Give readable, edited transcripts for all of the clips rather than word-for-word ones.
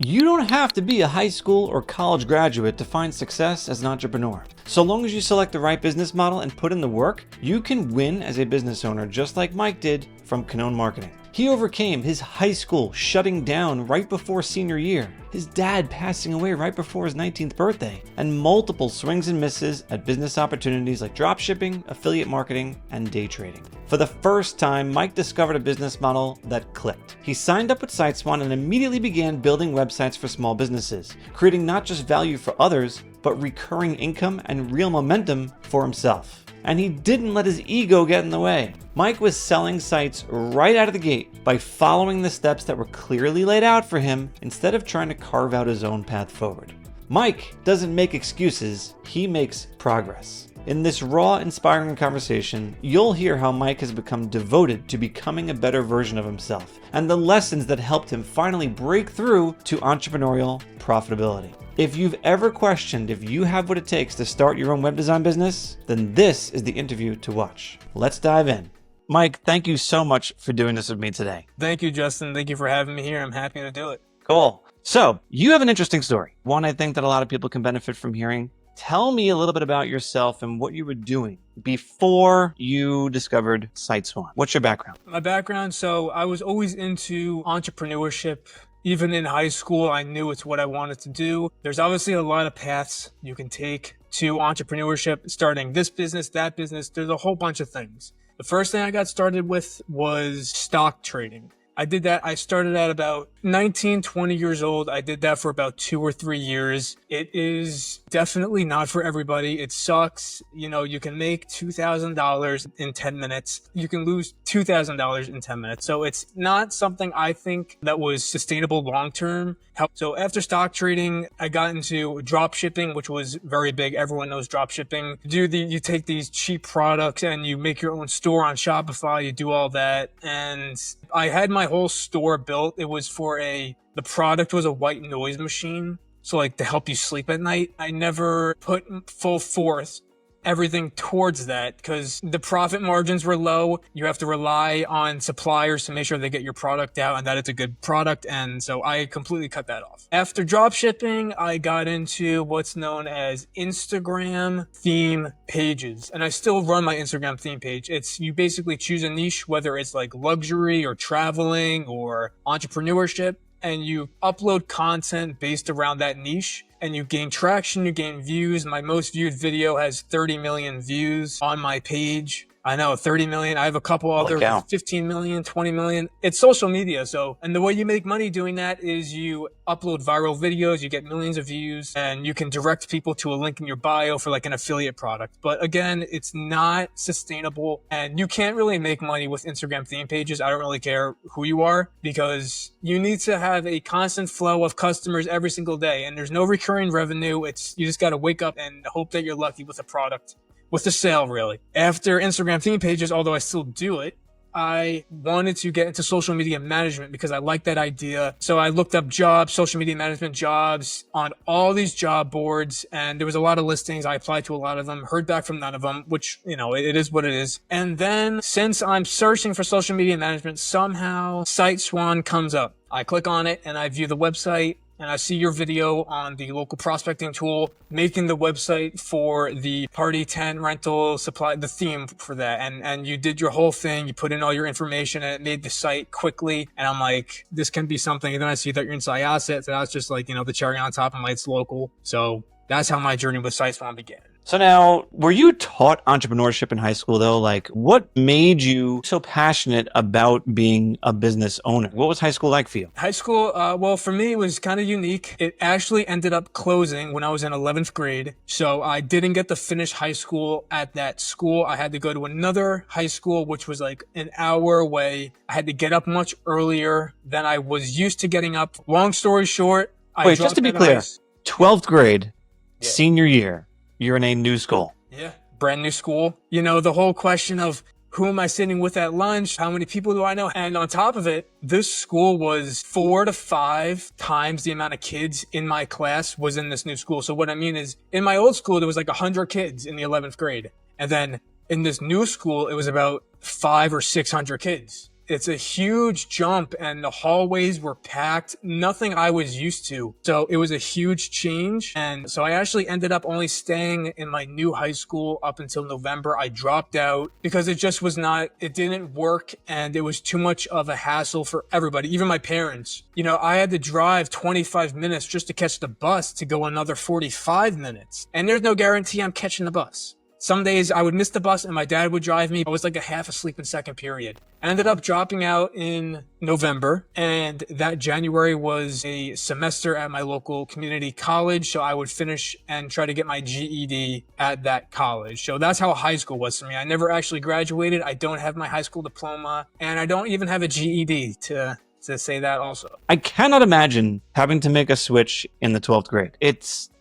You don't have to be a high school or college graduate to find success as an entrepreneur. So long as you select the right business model and put in the work, you can win as a business owner just like Mike did from Cannone Marketing. He overcame his high school shutting down right before senior year, his dad passing away right before his 19th birthday, and multiple swings and misses at business opportunities like dropshipping, affiliate marketing, and day trading. For the first time, Mike discovered a business model that clicked. He signed up with SiteSwan and immediately began building websites for small businesses, creating not just value for others, but recurring income and real momentum for himself. And he didn't let his ego get in the way. Mike was selling sites right out of the gate by following the steps that were clearly laid out for him instead of trying to carve out his own path forward. Mike doesn't make excuses, he makes progress. In this raw, inspiring conversation, you'll hear how Mike has become devoted to becoming a better version of himself and the lessons that helped him finally break through to entrepreneurial profitability. If you've ever questioned if you have what it takes to start your own web design business, then this is the interview to watch. Let's dive in. Mike, thank you so much for doing this with me today. Thank you, Justin. Thank you for having me here. I'm happy to do it. Cool. So you have an interesting story. One I think that a lot of people can benefit from hearing. Tell me a little bit about yourself and what you were doing before you discovered SiteSwan. What's your background? My background, so I was always into entrepreneurship. Even in high school, I knew it's what I wanted to do. There's obviously a lot of paths you can take to entrepreneurship, starting this business, that business. There's a whole bunch of things. The first thing I got started with was stock trading. I did that. I started at about 19, 20 years old. I did that for about 2 or 3 years. It is definitely not for everybody. It sucks. You know, you can make $2,000 in 10 minutes. You can lose $2,000 in 10 minutes. So it's not something I think that was sustainable long-term. So after stock trading, I got into drop shipping, which was very big. Everyone knows drop shipping. You take these cheap products and you make your own store on Shopify. You do all that. And I had my whole store built. It was the product was a white noise machine. So like to help you sleep at night. I never put full force everything towards that because the profit margins were low. You have to rely on suppliers to make sure they get your product out and that it's a good product. And so I completely cut that off. After drop shipping, I got into what's known as Instagram theme pages. And I still run my Instagram theme page. You basically choose a niche, whether it's like luxury or traveling or entrepreneurship, and you upload content based around that niche. And you gain traction, you gain views. My most viewed video has 30 million views on my page. I know, 30 million. I have a couple other 15 million, 20 million. It's social media. And the way you make money doing that is you upload viral videos, you get millions of views, and you can direct people to a link in your bio for like an affiliate product. But again, it's not sustainable and you can't really make money with Instagram theme pages. I don't really care who you are because you need to have a constant flow of customers every single day and there's no recurring revenue. You just got to wake up and hope that you're lucky with a product. With the sale, really. After Instagram theme pages, although I still do it, I wanted to get into social media management because I like that idea. So I looked up jobs, social media management jobs on all these job boards, and there was a lot of listings. I applied to a lot of them, heard back from none of them, which, you know, it is what it is. And then since I'm searching for social media management, somehow SiteSwan comes up. I click on it and I view the website. And I see your video on the local prospecting tool, making the website for the party tent rental supply, the theme for that. And you did your whole thing. You put in all your information and it made the site quickly. And I'm like, this can be something. And then I see that you're in SiteSwan. So that's just like, you know, the cherry on top of my, it's local. So that's how my journey with SiteSwan began. So now, were you taught entrepreneurship in high school though? Like, what made you so passionate about being a business owner? What was high school like for you? High school, well, for me, it was kind of unique. It actually ended up closing when I was in 11th grade. So I didn't get to finish high school at that school. I had to go to another high school, which was like an hour away. I had to get up much earlier than I was used to getting up. Long story short, Wait, just to be clear, 12th grade, senior year. You're in a new school. Yeah, brand new school. You know, the whole question of who am I sitting with at lunch? How many people do I know? And on top of it, this school was 4 to 5 times the amount of kids in my class was in this new school. So what I mean is in my old school, there was like 100 kids in the 11th grade. And then in this new school, it was about 500 or 600 kids. It's a huge jump, and the hallways were packed. Nothing I was used to. So it was a huge change. And so I actually ended up only staying in my new high school up until November. I dropped out because it just was not, it didn't work, and it was too much of a hassle for everybody, even my parents. You know, I had to drive 25 minutes just to catch the bus to go another 45 minutes. And there's no guarantee I'm catching the bus. Some days I would miss the bus and my dad would drive me. I was like a half asleep in second period. I ended up dropping out in November, and that January was a semester at my local community college. So I would finish and try to get my GED at that college. So that's how high school was for me. I never actually graduated. I don't have my high school diploma, and I don't even have a GED to say that also. I cannot imagine having to make a switch in the 12th grade.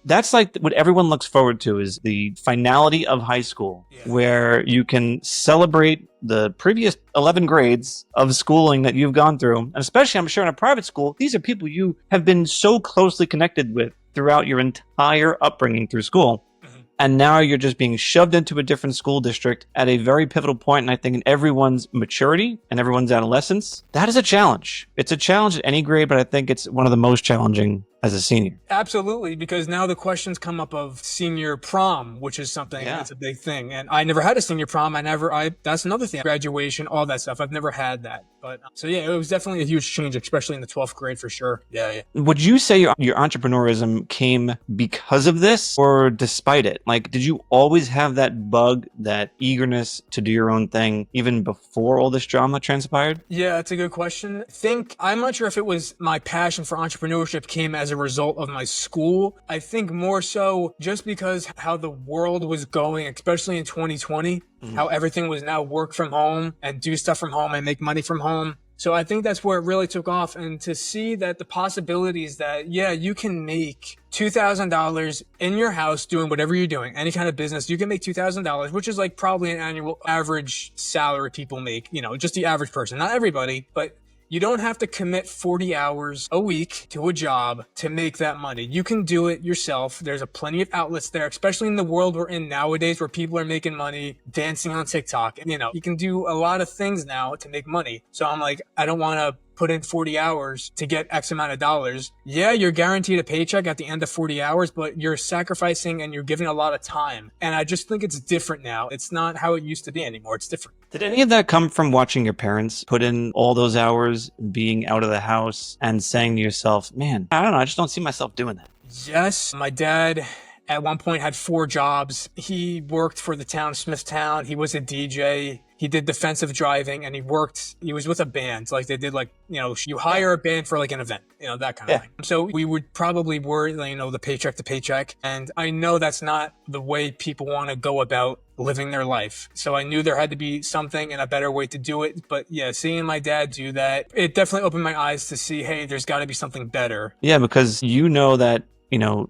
That's like what everyone looks forward to, is the finality of high school, where you can celebrate the previous 11 grades of schooling that you've gone through. And especially, I'm sure, in a private school, these are people you have been so closely connected with throughout your entire upbringing through school. And now you're just being shoved into a different school district at a very pivotal point, and I think in everyone's maturity and everyone's adolescence. That is a challenge. It's a challenge at any grade, but I think it's one of the most challenging as a senior. Absolutely, because now the questions come up of senior prom, which is something that's a big thing. And I never had a senior prom. That's another thing. Graduation, all that stuff. I've never had that. But so yeah, it was definitely a huge change, especially in the 12th grade for sure. Yeah. Would you say your entrepreneurism came because of this or despite it? Like, did you always have that bug, that eagerness to do your own thing even before all this drama transpired? Yeah, that's a good question. I'm not sure if it was my passion for entrepreneurship came as a result of my school. I think more so just because how the world was going, especially in 2020, how everything was now work from home and do stuff from home and make money from home. So I think that's where it really took off. And to see that the possibilities that, you can make $2,000 in your house doing whatever you're doing, any kind of business, you can make $2,000, which is like probably an annual average salary people make, just the average person, not everybody, but you don't have to commit 40 hours a week to a job to make that money. You can do it yourself. There's plenty of outlets there, especially in the world we're in nowadays where people are making money dancing on TikTok. You can do a lot of things now to make money. So I'm like, I don't want to put in 40 hours to get X amount of dollars. Yeah, you're guaranteed a paycheck at the end of 40 hours, but you're sacrificing and you're giving a lot of time. And I just think it's different now. It's not how it used to be anymore. It's different. Did any of that come from watching your parents put in all those hours, being out of the house and saying to yourself, man, I don't know, I just don't see myself doing that? Yes, my dad at one point had 4 jobs. He worked for the town of Smithtown. He was a DJ. He did defensive driving, and he was with a band. Like they did you hire a band for like an event, that kind of thing. So we would probably worry, the paycheck to paycheck. And I know that's not the way people want to go about living their life. So I knew there had to be something and a better way to do it. But yeah, seeing my dad do that, it definitely opened my eyes to see, hey, there's got to be something better. Yeah, because that,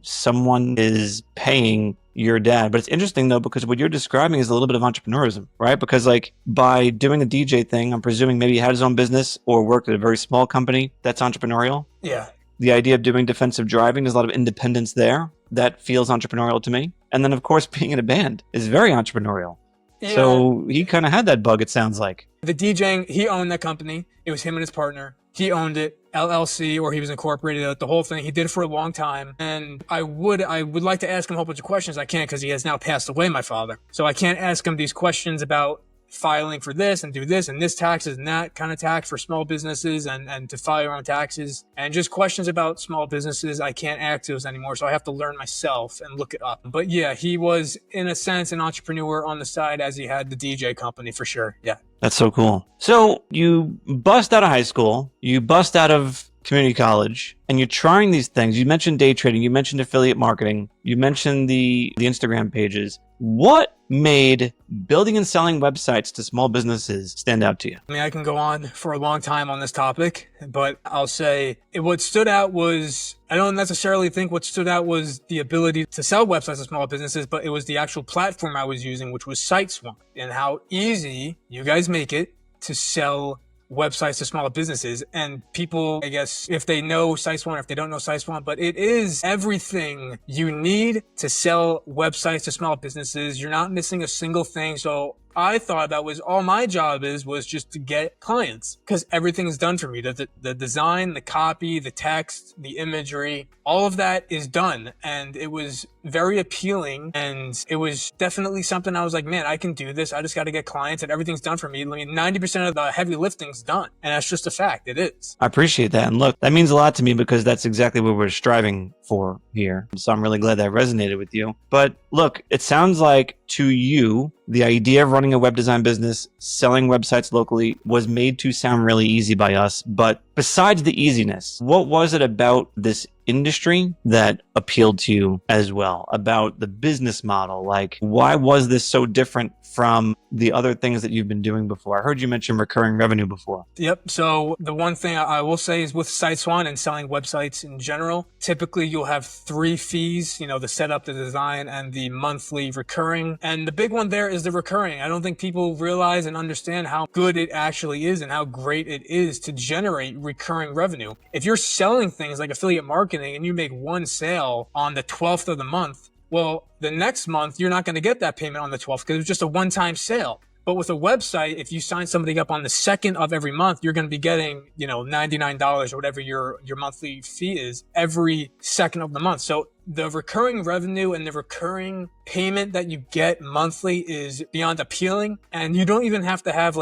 someone is paying your dad. But it's interesting though, because what you're describing is a little bit of entrepreneurism, right? Because like by doing the DJ thing, I'm presuming maybe he had his own business or worked at a very small company. That's entrepreneurial. Yeah. The idea of doing defensive driving, there's a lot of independence there. That feels entrepreneurial to me. And then of course, being in a band is very entrepreneurial. Yeah. So he kind of had that bug, it sounds like. The DJing, he owned that company. It was him and his partner. He owned it, LLC, or he was incorporated, the whole thing. He did it for a long time. And I would like to ask him a whole bunch of questions. I can't because he has now passed away, my father. So I can't ask him these questions about filing for this and do this and this taxes and that kind of tax for small businesses and to file your own taxes and just questions about small businesses. I can't ask those anymore. So I have to learn myself and look it up. But yeah, he was in a sense an entrepreneur on the side as he had the DJ company for sure. Yeah. That's so cool. So you bust out of high school, you bust out of community college, and you're trying these things. You mentioned day trading, you mentioned affiliate marketing, you mentioned the Instagram pages. What made building and selling websites to small businesses stand out to you? I mean, I can go on for a long time on this topic, but I'll say what stood out was, I don't necessarily think what stood out was the ability to sell websites to small businesses, but it was the actual platform I was using, which was SiteSwan, and how easy you guys make it to sell websites to small businesses. And people, I guess, if they know SiteSwan or if they don't know SiteSwan, but it is everything you need to sell websites to small businesses. You're not missing a single thing. So I thought that was all my job was just to get clients, because everything's done for me. The design, the copy, the text, the imagery, all of that is done. And it was very appealing. And it was definitely something I was like, man, I can do this. I just got to get clients and everything's done for me. I mean, 90% of the heavy lifting's done. And that's just a fact. It is. I appreciate that. And look, that means a lot to me because that's exactly what we're striving for here. So I'm really glad that resonated with you. But look, it sounds like to you, the idea of running a web design business, selling websites locally was made to sound really easy by us. But besides the easiness, what was it about this industry that appealed to you as well? About the business model? Like, why was this so different from the other things that you've been doing before? I heard you mention recurring revenue before. Yep. So the one thing I will say is with SiteSwan and selling websites in general, typically you'll have 3 fees, the setup, the design, and the monthly recurring. And the big one there is the recurring. I don't think people realize and understand how good it actually is and how great it is to generate recurring revenue. If you're selling things like affiliate marketing and you make one sale on the 12th of the month, well, the next month, you're not going to get that payment on the 12th because it was just a one-time sale. But with a website, if you sign somebody up on the 2nd of every month, you're going to be getting, $99 or whatever your monthly fee is every 2nd of the month. So the recurring revenue and the recurring payment that you get monthly is beyond appealing. And you don't even have to have,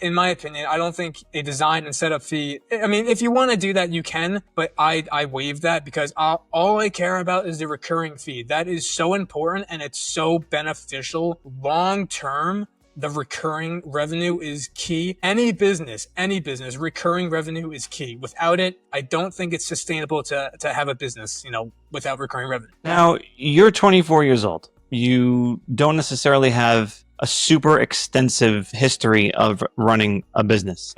in my opinion, I don't think a design and setup fee. I mean, if you want to do that, you can, but I waive that because all I care about is the recurring fee. That is so important and it's so beneficial long term. The recurring revenue is key. Any business, recurring revenue is key. Without it, I don't think it's sustainable to have a business, without recurring revenue. Now, you're 24 years old. You don't necessarily have a super extensive history of running a business,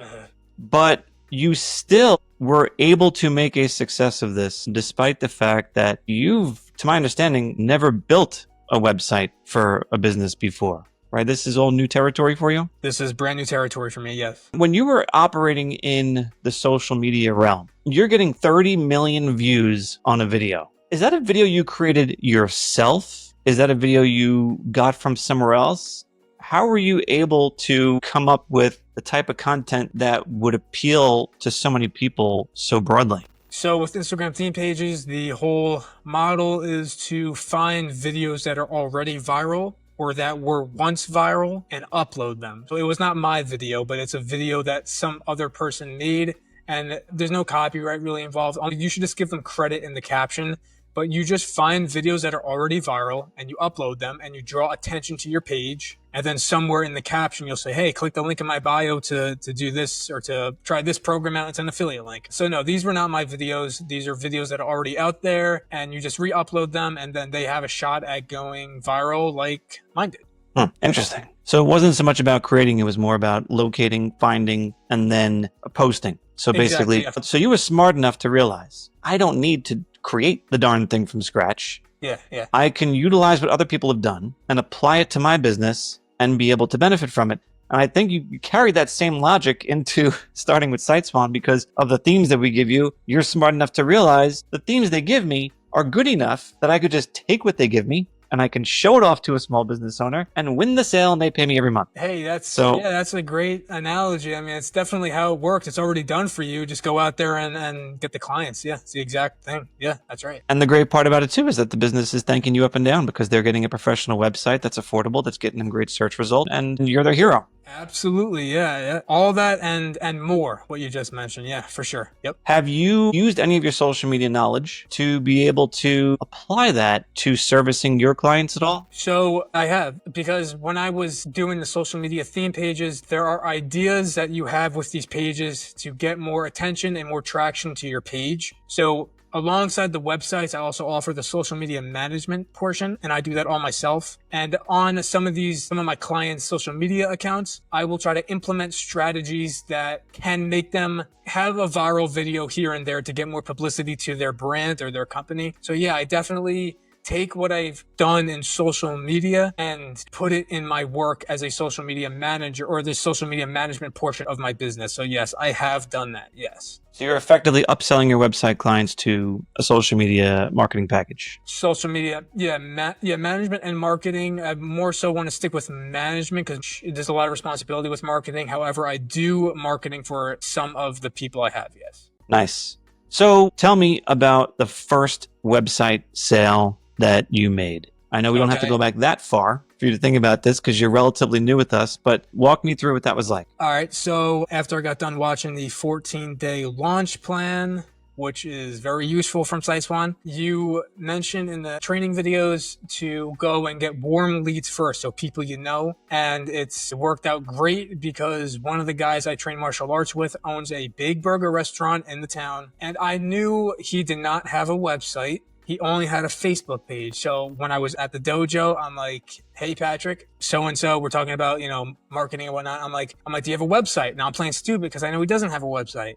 but you still were able to make a success of this despite the fact that you've, to my understanding, never built a website for a business before. Right? This is all new territory for you? This is brand new territory for me, yes. When you were operating in the social media realm, you're getting 30 million views on a video. Is that a video you created yourself? Is that a video you got from somewhere else? How were you able to come up with the type of content that would appeal to so many people so broadly? So with Instagram theme pages, the whole model is to find videos that are already viral or that were once viral and upload them. So it was not my video, but it's a video that some other person made and there's no copyright really involved. You should just give them credit in the caption, but you just find videos that are already viral and you upload them and you draw attention to your page. And then somewhere in the caption, you'll say, hey, click the link in my bio to do this or to try this program out. It's an affiliate link. So no, these were not my videos. These are videos that are already out there and you just re-upload them and then they have a shot at going viral like mine did. Interesting. So it wasn't so much about creating, it was more about locating, finding, and then posting. So basically, exactly, yeah. So you were smart enough to realize, I don't need to create the darn thing from scratch. Yeah. I can utilize what other people have done and apply it to my business and be able to benefit from it. And I think you carry that same logic into starting with SiteSwan because of the themes that we give you. You're smart enough to realize the themes they give me are good enough that I could just take what they give me and I can show it off to a small business owner and win the sale and they pay me every month. Hey, that's a great analogy. I mean, it's definitely how it works. It's already done for you. Just go out there and get the clients. Yeah, it's the exact thing. Yeah, that's right. And the great part about it too is that the business is thanking you up and down because they're getting a professional website that's affordable, that's getting them great search results, and you're their hero. Absolutely. Yeah. All that and more, what you just mentioned. Yeah, for sure. Yep. Have you used any of your social media knowledge to be able to apply that to servicing your clients at all? So I have, because when I was doing the social media theme pages, there are ideas that you have with these pages to get more attention and more traction to your page. So alongside the websites, I also offer the social media management portion, and I do that all myself. And on some of my clients' social media accounts, I will try to implement strategies that can make them have a viral video here and there to get more publicity to their brand or their company. So yeah, I definitely take what I've done in social media and put it in my work as a social media manager, or the social media management portion of my business. So yes, I have done that. Yes. So you're effectively upselling your website clients to a social media marketing package. Social media, management and marketing. I more so want to stick with management because there's a lot of responsibility with marketing. However, I do marketing for some of the people I have, yes. Nice. So tell me about the first website sale that you made. I know we don't have to go back that far for you to think about this because you're relatively new with us, but walk me through what that was like. All right. So after I got done watching the 14-day launch plan, which is very useful from SiteSwan, you mentioned in the training videos to go and get warm leads first, so people you know. And it's worked out great because one of the guys I train martial arts with owns a big burger restaurant in the town. And I knew he did not have a website. He only had a Facebook page. So when I was at the dojo, I'm like, hey, Patrick, so-and-so, we're talking about, marketing and whatnot. I'm like, do you have a website? Now I'm playing stupid because I know he doesn't have a website.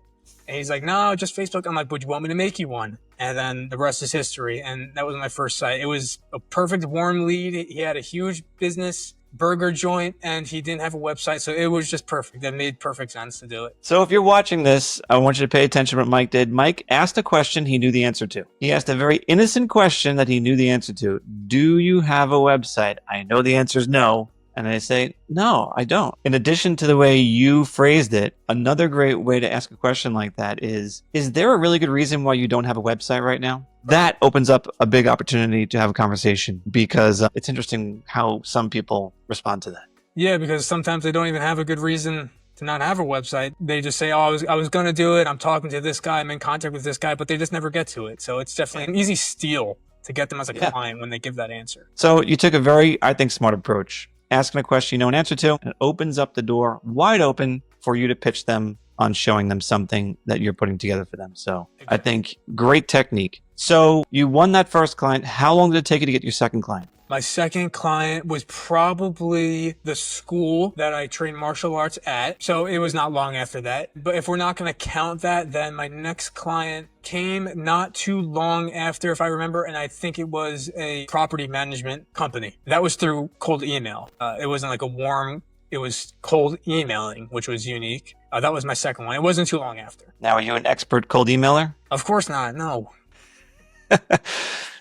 And he's like, no, just Facebook. I'm like, would you want me to make you one? And then the rest is history. And that was my first site. It was a perfect warm lead. He had a huge business burger joint and he didn't have a website. So it was just perfect. That made perfect sense to do it. So if you're watching this, I want you to pay attention to what Mike did. Mike asked a question he knew the answer to. He asked a very innocent question that he knew the answer to. Do you have a website? I know the answer is no. And I say, no, I don't. In addition to the way you phrased it, another great way to ask a question like that is there a really good reason why you don't have a website right now? That opens up a big opportunity to have a conversation because it's interesting how some people respond to that. Yeah, because sometimes they don't even have a good reason to not have a website. They just say, oh, I was going to do it. I'm talking to this guy. I'm in contact with this guy, but they just never get to it. So it's definitely an easy steal to get them as a client when they give that answer. So you took a very, I think, smart approach. Asking a question you know an answer to, and it opens up the door wide open for you to pitch them on showing them something that you're putting together for them. So I think great technique. So you won that first client. How long did it take you to get your second client? My second client was probably the school that I trained martial arts at. So it was not long after that. But if we're not going to count that, then my next client came not too long after, if I remember, and I think it was a property management company. That was through cold email. It wasn't like it was cold emailing, which was unique. That was my second one. It wasn't too long after. Now, are you an expert cold emailer? Of course not. No.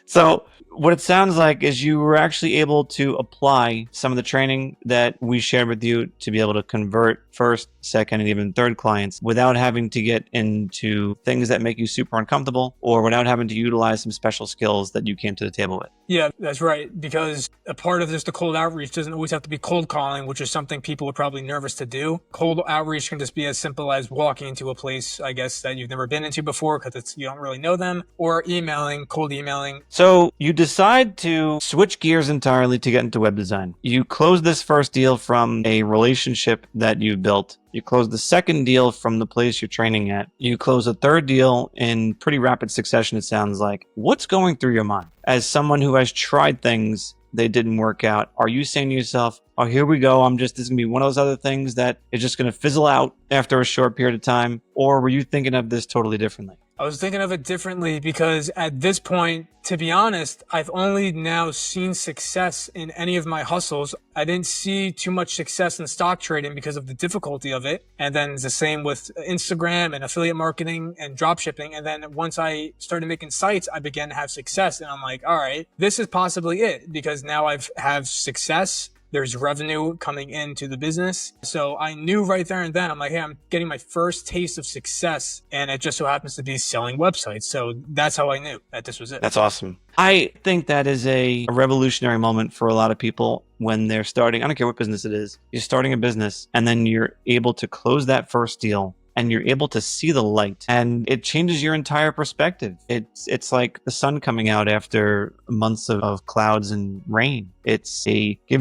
So what it sounds like is you were actually able to apply some of the training that we shared with you to be able to convert first, second, and even third clients without having to get into things that make you super uncomfortable or without having to utilize some special skills that you came to the table with. Yeah, that's right. Because a part of this, the cold outreach doesn't always have to be cold calling, which is something people are probably nervous to do. Cold outreach can just be as simple as walking into a place, I guess, that you've never been into before because you don't really know them, or emailing, cold emailing. So you decide to switch gears entirely to get into web design. You close this first deal from a relationship that you built. You close the second deal from the place you're training at. You close a third deal in pretty rapid succession, it sounds like. What's going through your mind? As someone who has tried things, they didn't work out. Are you saying to yourself, oh, here we go. This is going to be one of those other things that is just going to fizzle out after a short period of time? Or were you thinking of this totally differently? I was thinking of it differently because at this point, to be honest, I've only now seen success in any of my hustles. I didn't see too much success in stock trading because of the difficulty of it. And then it's the same with Instagram and affiliate marketing and dropshipping. And then once I started making sites, I began to have success. And I'm like, all right, this is possibly it because now I've have success. There's revenue coming into the business. So I knew right there and then, I'm like, hey, I'm getting my first taste of success. And it just so happens to be selling websites. So that's how I knew that this was it. That's awesome. I think that is a revolutionary moment for a lot of people when they're starting. I don't care what business it is. You're starting a business and then you're able to close that first deal. And you're able to see the light and it changes your entire perspective. It's like the sun coming out after months of clouds and rain. Gives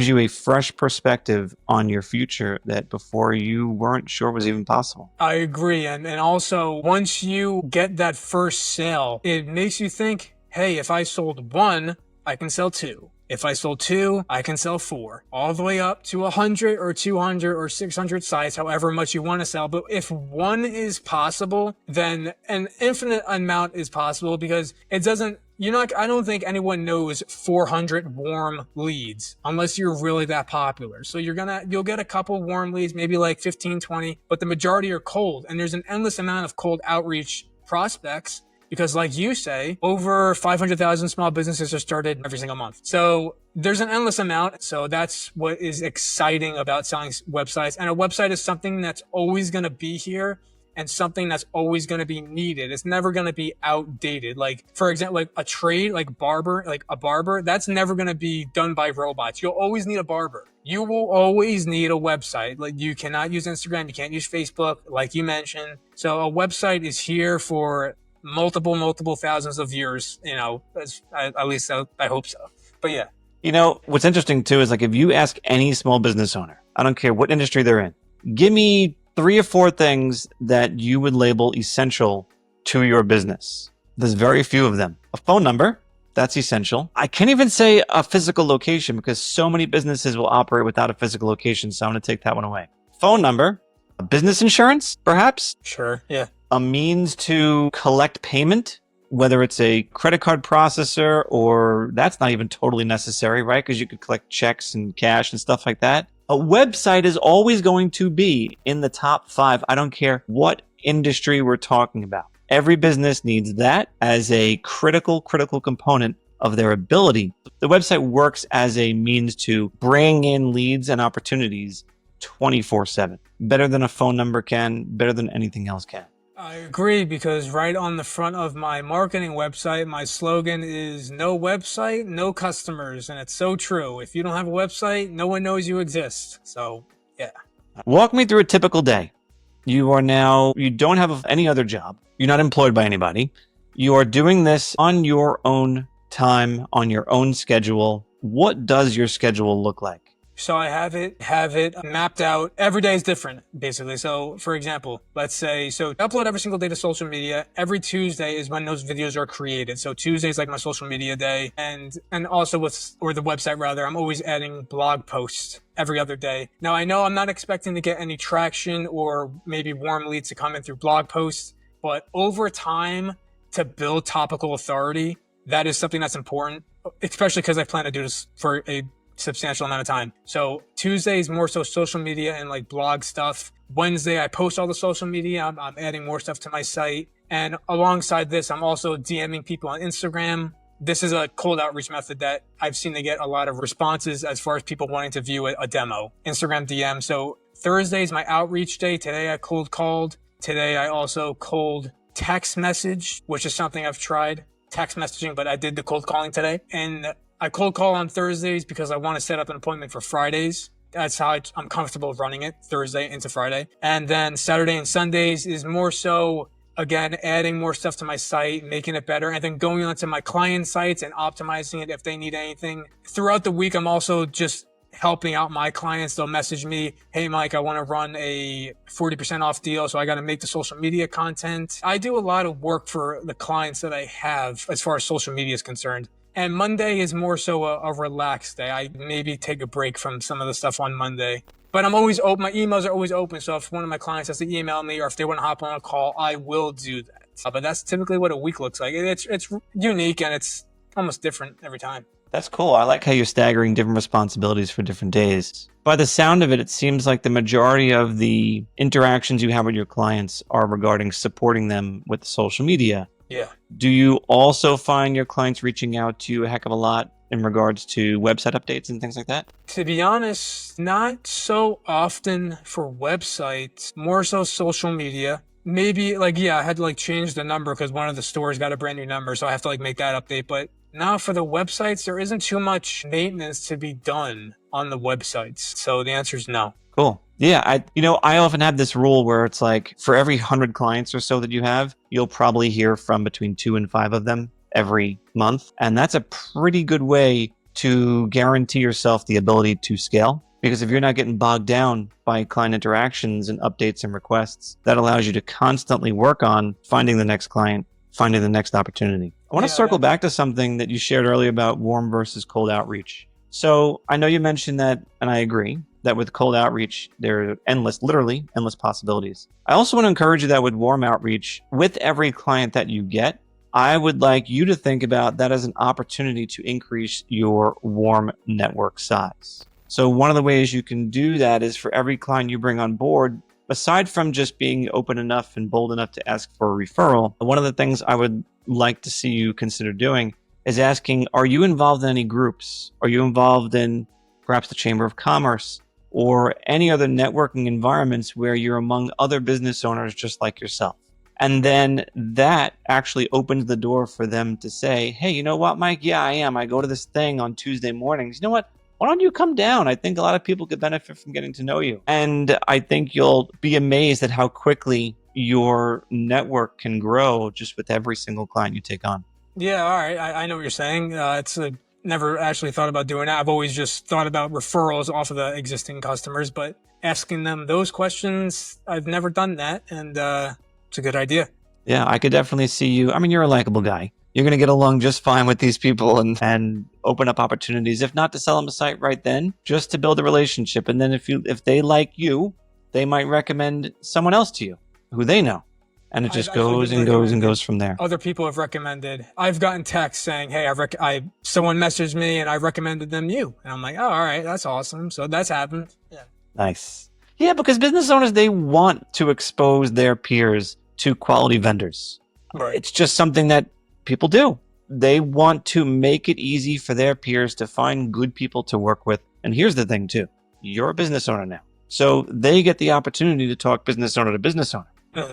you a fresh perspective on your future that before you weren't sure was even possible. I agree. And also once you get that first sale, it makes you think, hey, if I sold one, I can sell two. If I sold two, I can sell four, all the way up to 100 or 200 or 600 sites, however much you want to sell. But if one is possible, then an infinite amount is possible because it doesn't I don't think anyone knows 400 warm leads unless you're really that popular. So you'll get a couple warm leads, maybe like 15, 20, but the majority are cold. And there's an endless amount of cold outreach prospects because, like you say, over 500,000 small businesses are started every single month. So there's an endless amount. So that's what is exciting about selling websites. And a website is something that's always going to be here and something that's always going to be needed. It's never going to be outdated. Like, for example, like a trade, like a barber, that's never going to be done by robots. You'll always need a barber. You will always need a website. Like, you cannot use Instagram. You can't use Facebook, like you mentioned. So a website is here for multiple thousands of years, at least I hope so. But yeah. What's interesting too is like if you ask any small business owner, I don't care what industry they're in, give me 3 or 4 things that you would label essential to your business. There's very few of them. A phone number, that's essential. I can't even say a physical location because so many businesses will operate without a physical location. So I'm going to take that one away. Phone number, a business insurance, perhaps. Sure. Yeah. A means to collect payment, whether it's a credit card processor or that's not even totally necessary, right? Because you could collect checks and cash and stuff like that. A website is always going to be in the top 5. I don't care what industry we're talking about. Every business needs that as a critical component of their ability. The website works as a means to bring in leads and opportunities 24/7. Better than a phone number can, better than anything else can. I agree, because right on the front of my marketing website, my slogan is no website, no customers. And it's so true. If you don't have a website, no one knows you exist. So, yeah. Walk me through a typical day. You don't have any other job. You're not employed by anybody. You are doing this on your own time, on your own schedule. What does your schedule look like? So I have it mapped out. Every day is different, basically. So for example, let's say, I upload every single day to social media. Every Tuesday is when those videos are created. So Tuesday is like my social media day. And also the website rather, I'm always adding blog posts every other day. Now I know I'm not expecting to get any traction or maybe warm leads to come in through blog posts, but over time to build topical authority, that is something that's important, especially because I plan to do this for a substantial amount of time. So Tuesday is more so social media and like blog stuff. Wednesday, I post all the social media. I'm adding more stuff to my site. And alongside this, I'm also DMing people on Instagram. This is a cold outreach method that I've seen to get a lot of responses as far as people wanting to view a demo. Instagram DM. So Thursday is my outreach day. Today I cold called. Today I also cold text message, which is something I've tried, text messaging, but I did the cold calling today. And I cold call on Thursdays because I want to set up an appointment for Fridays. That's how I'm comfortable running it, Thursday into Friday. And then Saturday and Sundays is more so, again, adding more stuff to my site, making it better, and then going onto my client sites and optimizing it if they need anything. Throughout the week, I'm also just helping out my clients. They'll message me, hey, Mike, I want to run a 40% off deal, so I got to make the social media content. I do a lot of work for the clients that I have as far as social media is concerned. And Monday is more so a relaxed day. I maybe take a break from some of the stuff on Monday. But I'm always open. My emails are always open. So if one of my clients has to email me or if they want to hop on a call, I will do that. But that's typically what a week looks like. It's unique and it's almost different every time. That's cool. I like how you're staggering different responsibilities for different days. By the sound of it, it seems like the majority of the interactions you have with your clients are regarding supporting them with social media. Yeah. Do you also find your clients reaching out to you a heck of a lot in regards to website updates and things like that? To be honest, not so often for websites, more so social media. Maybe I had to change the number because one of the stores got a brand new number. So I have to make that update. But now for the websites, there isn't too much maintenance to be done on the websites. So the answer is no. Cool. Yeah, I often have this rule where it's like for every 100 clients or so that you have, you'll probably hear from between 2 and 5 of them every month. And that's a pretty good way to guarantee yourself the ability to scale. Because if you're not getting bogged down by client interactions and updates and requests, that allows you to constantly work on finding the next client, finding the next opportunity. I want to circle back to something that you shared earlier about warm versus cold outreach. So I know you mentioned that, and I agree, that with cold outreach, there are literally endless possibilities. I also want to encourage you that with warm outreach, with every client that you get, I would like you to think about that as an opportunity to increase your warm network size. So one of the ways you can do that is for every client you bring on board, aside from just being open enough and bold enough to ask for a referral, one of the things I would like to see you consider doing is asking, are you involved in any groups? Are you involved in perhaps the Chamber of Commerce or any other networking environments where you're among other business owners just like yourself? And then that actually opens the door for them to say, hey, you know what, Mike? Yeah, I am. I go to this thing on Tuesday mornings. You know what? Why don't you come down? I think a lot of people could benefit from getting to know you. And I think you'll be amazed at how quickly your network can grow just with every single client you take on. Yeah, all right. I know what you're saying. Never actually thought about doing that. I've always just thought about referrals off of the existing customers, but asking them those questions, I've never done that. And it's a good idea. Yeah, I could definitely see you. I mean, you're a likable guy. You're going to get along just fine with these people and open up opportunities, if not to sell them a site right then, just to build a relationship. And then if they like you, they might recommend someone else to you who they know. And it just goes and goes and goes from there. Other people have recommended. I've gotten texts saying, hey, someone messaged me and I recommended them you. And I'm like, oh, all right, that's awesome. So that's happened. Yeah. Nice. Yeah, because business owners, they want to expose their peers to quality vendors. Right. It's just something that people do. They want to make it easy for their peers to find good people to work with. And here's the thing too. You're a business owner now. So they get the opportunity to talk business owner to business owner.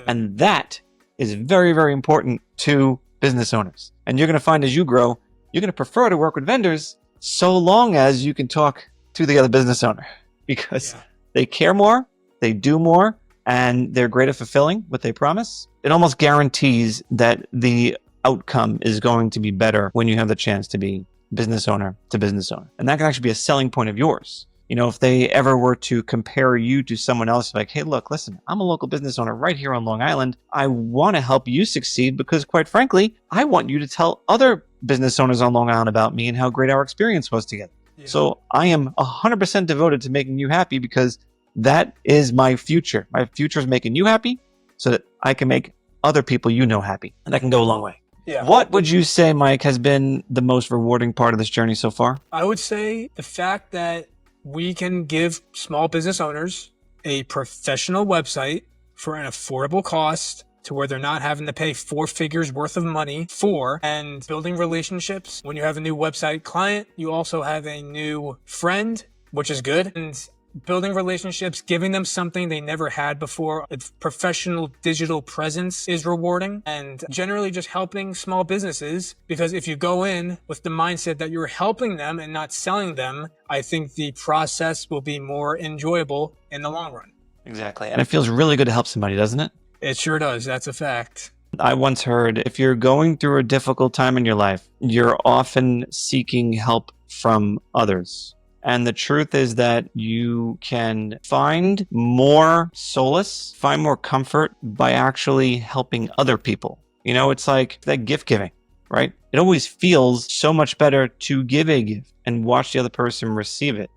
And that is very, very important to business owners. And you're going to find as you grow, you're going to prefer to work with vendors so long as you can talk to the other business owner because they care more, they do more, and they're great at fulfilling what they promise. It almost guarantees that the outcome is going to be better when you have the chance to be business owner to business owner. And that can actually be a selling point of yours. You know, if they ever were to compare you to someone else, like, hey, look, listen, I'm a local business owner right here on Long Island. I want to help you succeed because, quite frankly, I want you to tell other business owners on Long Island about me and how great our experience was together. Yeah. So I am 100% devoted to making you happy because that is my future. My future is making you happy so that I can make other people you know happy. And that can go a long way. Yeah. What would you say, Mike, has been the most rewarding part of this journey so far? I would say the fact that we can give small business owners a professional website for an affordable cost to where they're not having to pay 4 figures worth of money for, and building relationships. When you have a new website client, you also have a new friend, which is good. And building relationships, giving them something they never had before. A professional digital presence is rewarding, and generally just helping small businesses, because if you go in with the mindset that you're helping them and not selling them, I think the process will be more enjoyable in the long run. Exactly. And it feels really good to help somebody, doesn't it? It sure does. That's a fact. I once heard if you're going through a difficult time in your life, you're often seeking help from others. And the truth is that you can find more solace, find more comfort by actually helping other people. You know, it's like that gift giving, right? It always feels so much better to give a gift and watch the other person receive it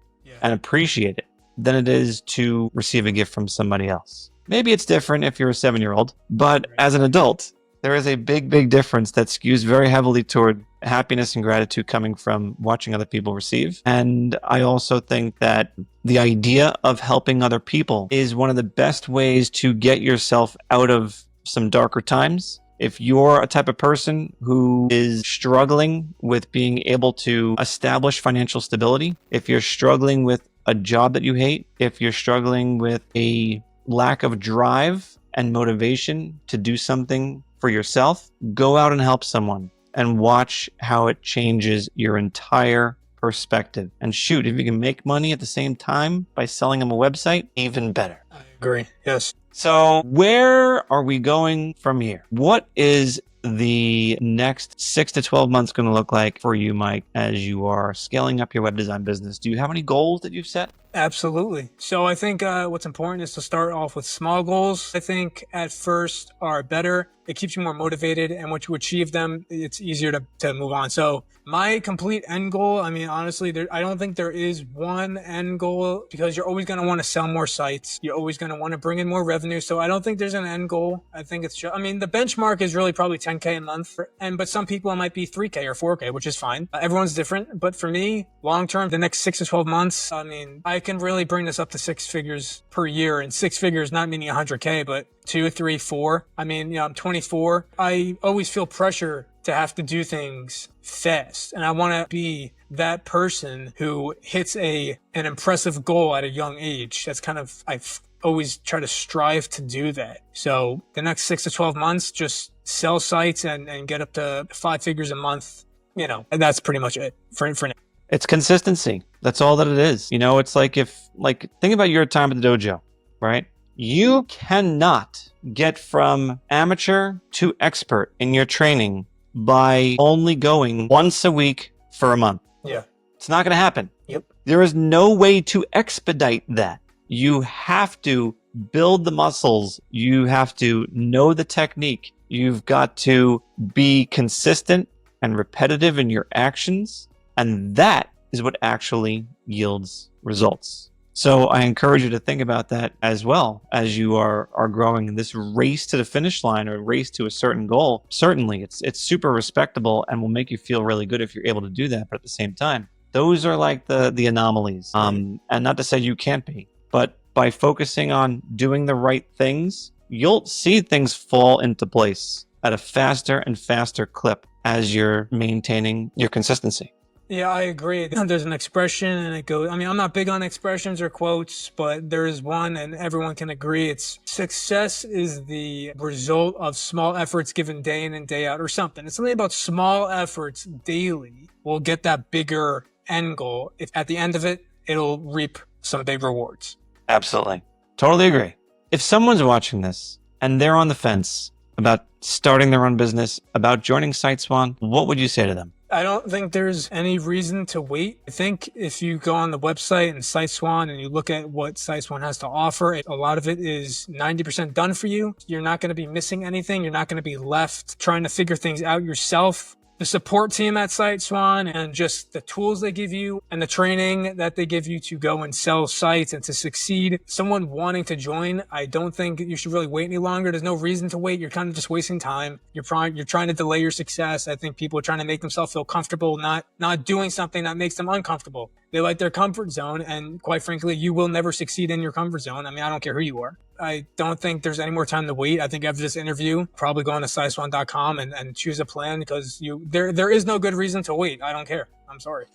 and appreciate it than it is to receive a gift from somebody else. Maybe it's different if you're a 7-year-old, but as an adult, there is a big, big difference that skews very heavily toward happiness and gratitude coming from watching other people receive. And I also think that the idea of helping other people is one of the best ways to get yourself out of some darker times. If you're a type of person who is struggling with being able to establish financial stability, if you're struggling with a job that you hate, if you're struggling with a lack of drive and motivation to do something for yourself, go out and help someone and watch how it changes your entire perspective. And shoot, if you can make money at the same time by selling them a website, even better. I agree. Yes. So where are we going from here? What is the next 6 to 12 months going to look like for you, Mike, as you are scaling up your web design business? Do you have any goals that you've set? Absolutely. So I think what's important is to start off with small goals. I think at first are better. It keeps you more motivated, and once you achieve them, it's easier to move on. So My complete end goal, I mean, honestly, I don't think there is one end goal, because you're always going to want to sell more sites. You're always going to want to bring in more revenue. So I don't think there's an end goal. I think it's just, I mean, the benchmark is really probably 10K a month. But some people it might be 3K or 4K, which is fine. Everyone's different. But for me, long term, the next 6 to 12 months, I mean, I can really bring this up to 6 figures per year. And 6 figures, not meaning 100K, but 2, 3, 4. I mean, I'm 24. I always feel pressure to have to do things fast. And I want to be that person who hits an impressive goal at a young age. That's kind of, I've always try to strive to do that. So the next 6 to 12 months, just sell sites and get up to 5 figures a month, and that's pretty much it for now. It's consistency. That's all that it is. It's like think about your time at the dojo, right? You cannot get from amateur to expert in your training by only going once a week for a month. Yeah. It's not going to happen. Yep. There is no way to expedite that. You have to build the muscles. You have to know the technique. You've got to be consistent and repetitive in your actions. And that is what actually yields results. So I encourage you to think about that as well as you are growing in this race to the finish line or race to a certain goal. Certainly, it's super respectable and will make you feel really good if you're able to do that. But at the same time, those are like the anomalies. And not to say you can't be, but by focusing on doing the right things, you'll see things fall into place at a faster and faster clip as you're maintaining your consistency. Yeah, I agree. There's an expression and it goes, I mean, I'm not big on expressions or quotes, but there is one and everyone can agree. It's success is the result of small efforts given day in and day out or something. It's something about small efforts daily will get that bigger end goal. If at the end of it, it'll reap some big rewards. Absolutely. Totally agree. If someone's watching this and they're on the fence about starting their own business, about joining SiteSwan, what would you say to them? I don't think there's any reason to wait. I think if you go on the website and SiteSwan and you look at what SiteSwan has to offer, a lot of it is 90% done for you. You're not going to be missing anything. You're not going to be left trying to figure things out yourself. The support team at SiteSwan and just the tools they give you and the training that they give you to go and sell sites and to succeed. Someone wanting to join, I don't think you should really wait any longer. There's no reason to wait. You're kind of just wasting time. You're trying to delay your success. I think people are trying to make themselves feel comfortable, not doing something that makes them uncomfortable. They like their comfort zone, and quite frankly, you will never succeed in your comfort zone. I mean, I don't care who you are. I don't think there's any more time to wait. I think after this interview, probably go on to SiteSwan.com and choose a plan, because there is no good reason to wait. I don't care. I'm sorry.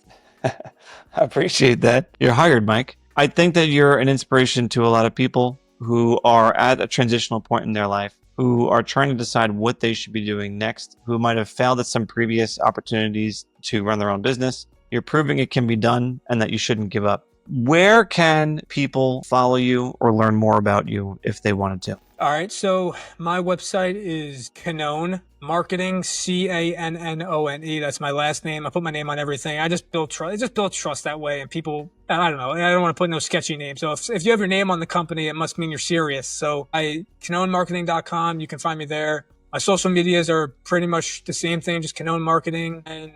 I appreciate that. You're hired, Mike. I think that you're an inspiration to a lot of people who are at a transitional point in their life, who are trying to decide what they should be doing next, who might have failed at some previous opportunities to run their own business. You're proving it can be done and that you shouldn't give up. Where can people follow you or learn more about you if they wanted to? All right. So my website is Cannone Marketing, Cannone. That's my last name. I put my name on everything. I just build trust. I just build trust that way. And people, I don't know. I don't want to put no sketchy name. So if you have your name on the company, it must mean you're serious. So CannoneMarketing.com. You can find me there. My social medias are pretty much the same thing, just Cannone Marketing. And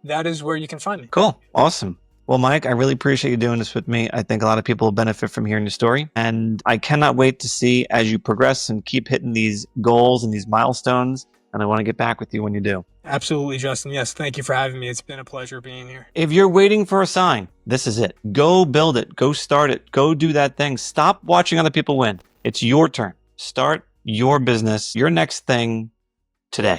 that is where you can find me. Cool. Awesome. Well, Mike, I really appreciate you doing this with me. I think a lot of people will benefit from hearing your story. And I cannot wait to see as you progress and keep hitting these goals and these milestones. And I want to get back with you when you do. Absolutely, Justin. Yes, thank you for having me. It's been a pleasure being here. If you're waiting for a sign, this is it. Go build it. Go start it. Go do that thing. Stop watching other people win. It's your turn. Start your business, your next thing today.